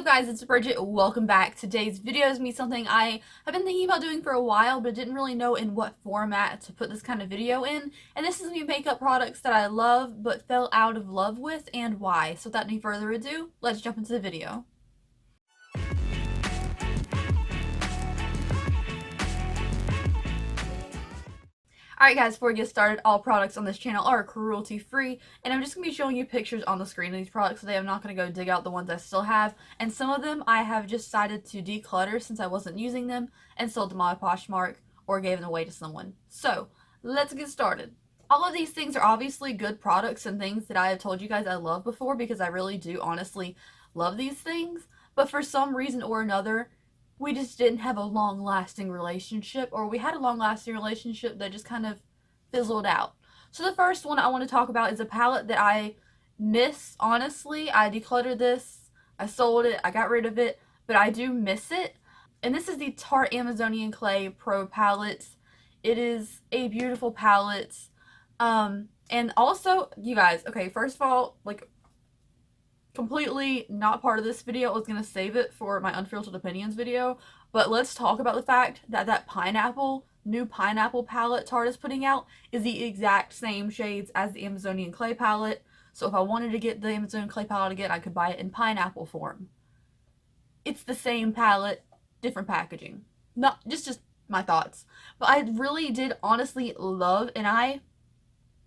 up guys, it's Bridgette. Welcome back. Today's video is me something I have been thinking about doing for a while but didn't really know in what format to put this kind of video in. And this is me makeup products that I love but fell out of love with and why. So without any further ado, let's jump into the video. Alright guys, before we get started, all products on this channel are cruelty free, and I'm just going to be showing you pictures on the screen of these products today. I'm not going to go dig out the ones I still have, and some of them I have just decided to declutter since I wasn't using them and sold them on Poshmark or gave them away to someone. So, let's get started. All of these things are obviously good products and things that I have told you guys I love before because I really do honestly love these things, but for some reason or another, we just didn't have a long-lasting relationship, or we had a long-lasting relationship that just kind of fizzled out. So the first one I want to talk about is a palette that I miss, honestly. I decluttered this, I sold it, I got rid of it, but I do miss it. And this is the Tarte Amazonian Clay Pro palette. It is a beautiful palette. And also, you guys, okay, first of all, like, completely not part of this video. I was going to save it for my Unfiltered Opinions video, but let's talk about the fact that that new pineapple palette Tarte is putting out is the exact same shades as the Amazonian Clay palette. So if I wanted to get the Amazonian Clay palette again, I could buy it in pineapple form. It's the same palette, different packaging. Not just my thoughts. But I really did honestly love, and I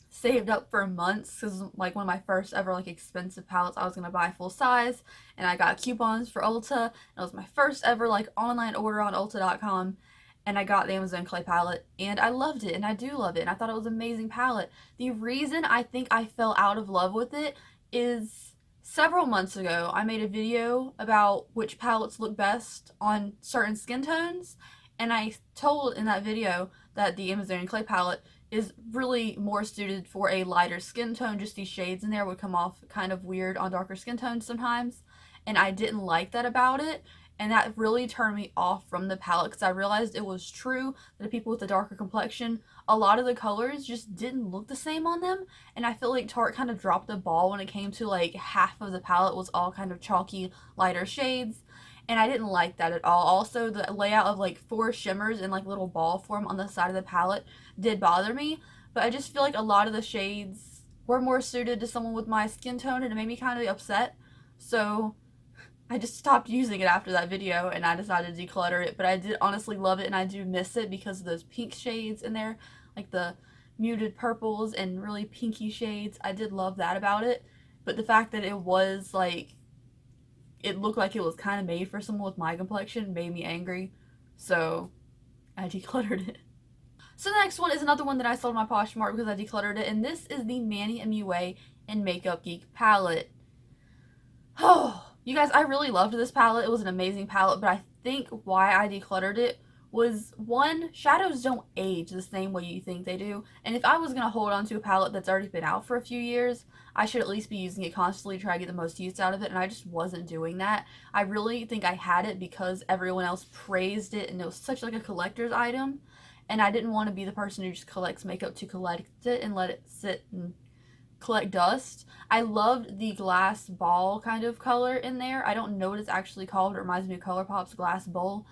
saved up for months because like one of my first ever like expensive palettes I was gonna buy full size, and I got coupons for Ulta, and it was my first ever like online order on Ulta.com, and I got the Amazon Clay palette and I loved it, and I do love it, and I thought it was an amazing palette. The reason I think I fell out of love with it is several months ago I made a video about which palettes look best on certain skin tones, and I told in that video that the Amazonian Clay palette is really more suited for a lighter skin tone. Just these shades in there would come off kind of weird on darker skin tones sometimes, and I didn't like that about it, and that really turned me off from the palette because I realized it was true that people with a darker complexion, a lot of the colors just didn't look the same on them, and I feel like Tarte kind of dropped the ball when it came to like half of the palette was all kind of chalky lighter shades, and I didn't like that at all. Also, the layout of like 4 shimmers in like little ball form on the side of the palette did bother me, but I just feel like a lot of the shades were more suited to someone with my skin tone, and it made me kind of upset. So I just stopped using it after that video, and I decided to declutter it. But I did honestly love it, and I do miss it because of those pink shades in there, like the muted purples and really pinky shades. I did love that about it, but the fact that it was like, it looked like it was kind of made for someone with my complexion made me angry, so I decluttered it. So the next one is another one that I sold on my Poshmark because I decluttered it, and this is the Manny MUA and Makeup Geek palette. Oh, you guys, I really loved this palette. It was an amazing palette, but I think why I decluttered it was, one, shadows don't age the same way you think they do, and if I was going to hold on to a palette that's already been out for a few years, I should at least be using it constantly to try to get the most use out of it, and I just wasn't doing that. I really think I had it because everyone else praised it, and it was such like a collector's item, and I didn't want to be the person who just collects makeup to collect it and let it sit and collect dust. I loved the glass ball kind of color in there. I don't know what it's actually called. It reminds me of ColourPop's glass bowl.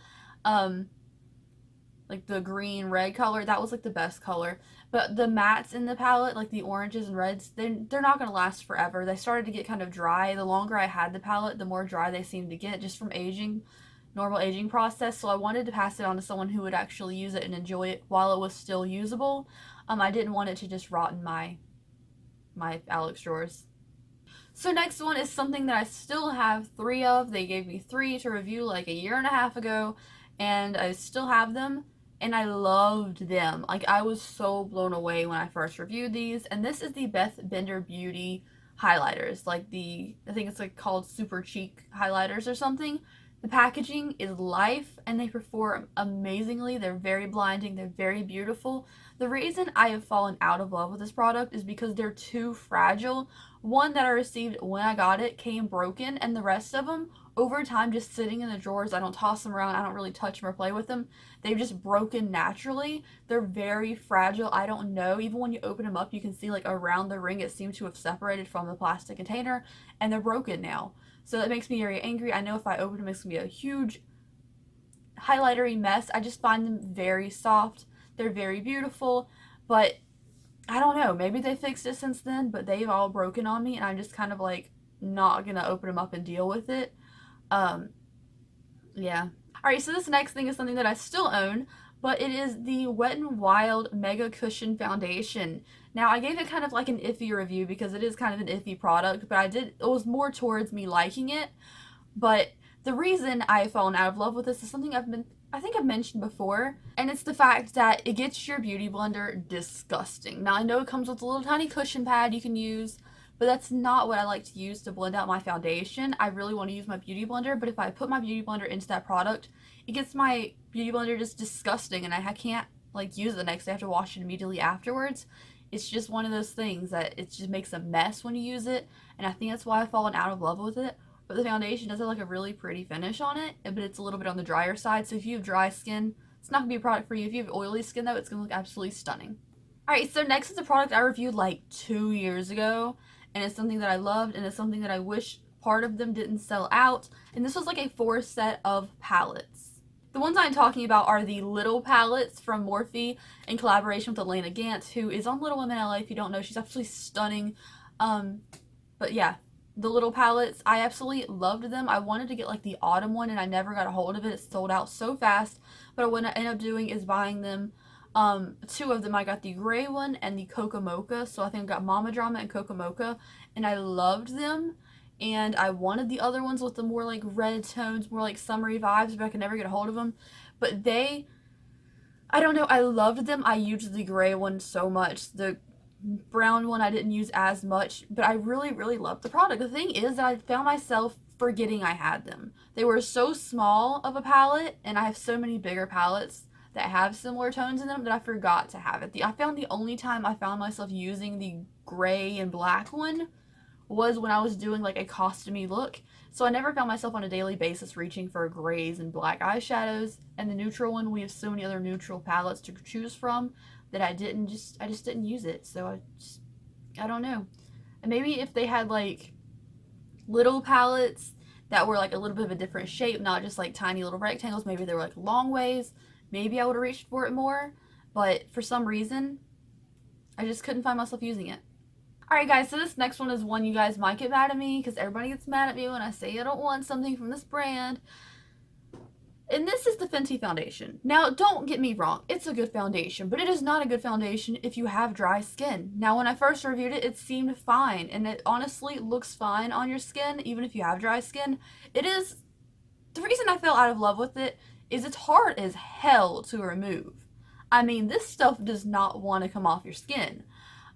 Like the green red color, that was like the best color. But the mattes in the palette, like the oranges and reds, they're not going to last forever. They started to get kind of dry. The longer I had the palette, the more dry they seemed to get just from aging, normal aging process. So I wanted to pass it on to someone who would actually use it and enjoy it while it was still usable. I didn't want it to just rot in my Alex drawers. So next one is something that I still have 3 of. They gave me 3 to review like a year and a half ago, and I still have them, and I loved them. Like, I was so blown away when I first reviewed these, and this is the Beth Bender Beauty highlighters. Like I think it's like called Super Cheek highlighters or something. The packaging is life, and they perform amazingly. They're very blinding. They're very beautiful. The reason I have fallen out of love with this product is because they're too fragile. One that I received when I got it came broken, and the rest of them, over time, just sitting in the drawers. I don't toss them around. I don't really touch them or play with them. They've just broken naturally. They're very fragile. I don't know. Even when you open them up, you can see like around the ring, it seems to have separated from the plastic container, and they're broken now. So that makes me very angry. I know if I open them, it's going to be a huge highlightery mess. I just find them very soft. They're very beautiful, but I don't know. Maybe they fixed it since then, but they've all broken on me, and I'm just kind of like not going to open them up and deal with it. Yeah. Alright, so this next thing is something that I still own, but it is the Wet n Wild Mega Cushion Foundation. Now, I gave it kind of like an iffy review because it is kind of an iffy product, but it was more towards me liking it. But the reason I've fallen out of love with this is something I think I've mentioned before, and it's the fact that it gets your beauty blender disgusting. Now, I know it comes with a little tiny cushion pad you can use, but that's not what I like to use to blend out my foundation. I really want to use my beauty blender, but if I put my beauty blender into that product, it gets my beauty blender just disgusting, and I can't like use it the next day. I have to wash it immediately afterwards. It's just one of those things that it just makes a mess when you use it, and I think that's why I've fallen out of love with it. But the foundation does have like a really pretty finish on it, but it's a little bit on the drier side, so if you have dry skin, it's not going to be a product for you. If you have oily skin though, it's going to look absolutely stunning. Alright, so next is a product I reviewed like 2 years ago, and it's something that I loved, and it's something that I wish part of them didn't sell out, and this was like a 4 set of palettes. The ones I'm talking about are the Little palettes from Morphe in collaboration with Elena Gant, who is on Little Women LA. If you don't know, she's absolutely stunning. But yeah, the Little palettes, I absolutely loved them. I wanted to get like the autumn one, and I never got a hold of it. It sold out so fast, but what I ended up doing is buying them. 2 of them. I got the gray one and the Cocoa Mocha, so I think I got Mama Drama and Cocoa Mocha, and I loved them. And I wanted the other ones with the more like red tones, more like summery vibes, but I could never get a hold of them. But I don't know, I loved them. I used the gray one so much. The brown one I didn't use as much, but I really, really loved the product. The thing is that I found myself forgetting I had them. They were so small of a palette, and I have so many bigger palettes that have similar tones in them that I forgot to have it. I found the only time I found myself using the gray and black one was when I was doing like a costumey look. So I never found myself on a daily basis reaching for grays and black eyeshadows. And the neutral one, we have so many other neutral palettes to choose from that I just didn't use it. So I don't know. And maybe if they had like little palettes that were like a little bit of a different shape, not just like tiny little rectangles, maybe they were like long ways, maybe I would have reached for it more. But for some reason, I just couldn't find myself using it. Alright guys, so this next one is one you guys might get mad at me, because everybody gets mad at me when I say I don't want something from this brand. And this is the Finchy Foundation. Now, don't get me wrong, it's a good foundation, but it is not a good foundation if you have dry skin. Now, when I first reviewed it, it seemed fine, and it honestly looks fine on your skin, even if you have dry skin. The reason I fell out of love with it is it's hard as hell to remove. I mean, this stuff does not want to come off your skin.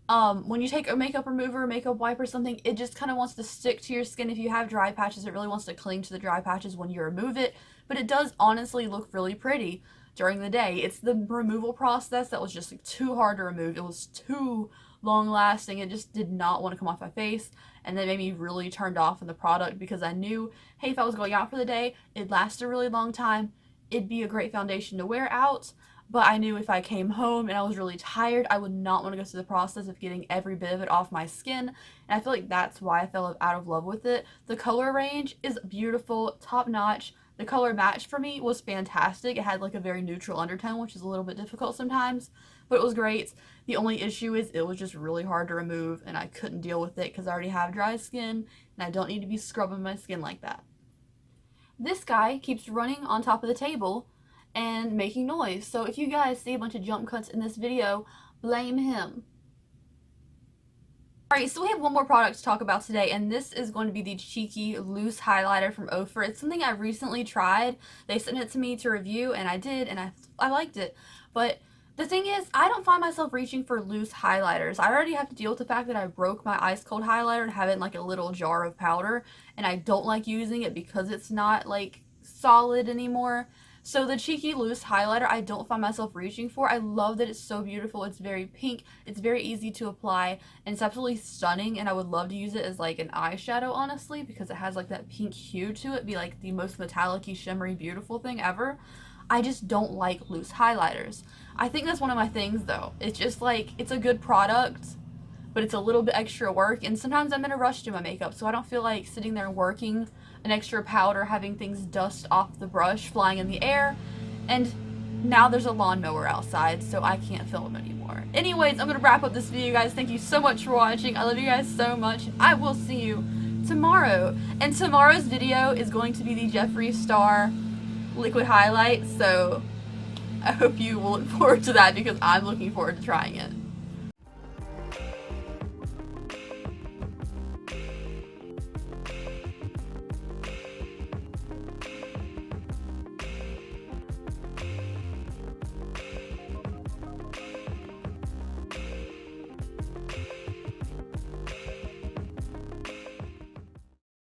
When you take a makeup remover, makeup wipe or something, it just kind of wants to stick to your skin. If you have dry patches, it really wants to cling to the dry patches when you remove it, but it does honestly look really pretty during the day. It's the removal process that was just like too hard to remove. It was too long lasting. It just did not want to come off my face, and that made me really turned off in the product, because I knew, hey, if I was going out for the day, it'd last a really long time. It'd be a great foundation to wear out. But I knew if I came home and I was really tired, I would not want to go through the process of getting every bit of it off my skin. And I feel like that's why I fell out of love with it. The color range is beautiful, top notch. The color match for me was fantastic. It had like a very neutral undertone, which is a little bit difficult sometimes, but it was great. The only issue is it was just really hard to remove, and I couldn't deal with it because I already have dry skin and I don't need to be scrubbing my skin like that. This guy keeps running on top of the table and making noise. So if you guys see a bunch of jump cuts in this video, blame him. Alright, so we have one more product to talk about today, and this is going to be the Cheeky Loose Highlighter from Ophir. It's something I recently tried. They sent it to me to review, and I did, and I liked it. But the thing is, I don't find myself reaching for loose highlighters. I already have to deal with the fact that I broke my ice cold highlighter and have it in like a little jar of powder, and I don't like using it because it's not like solid anymore. So the Cheeky Loose Highlighter, I don't find myself reaching for. I love that it's so beautiful. It's very pink. It's very easy to apply, and it's absolutely stunning, and I would love to use it as like an eyeshadow, honestly, because it has like that pink hue to it. Be like the most metallic-y, shimmery, beautiful thing ever. I just don't like loose highlighters. I think that's one of my things, though. It's just like, it's a good product, but it's a little bit extra work, and sometimes I'm in a rush to do my makeup, so I don't feel like sitting there working an extra powder, having things dust off the brush, flying in the air, and now there's a lawnmower outside, so I can't film anymore. Anyways, I'm gonna wrap up this video, guys. Thank you so much for watching. I love you guys so much, and I will see you tomorrow. And tomorrow's video is going to be the Jeffree Star liquid highlight, so I hope you will look forward to that because I'm looking forward to trying it.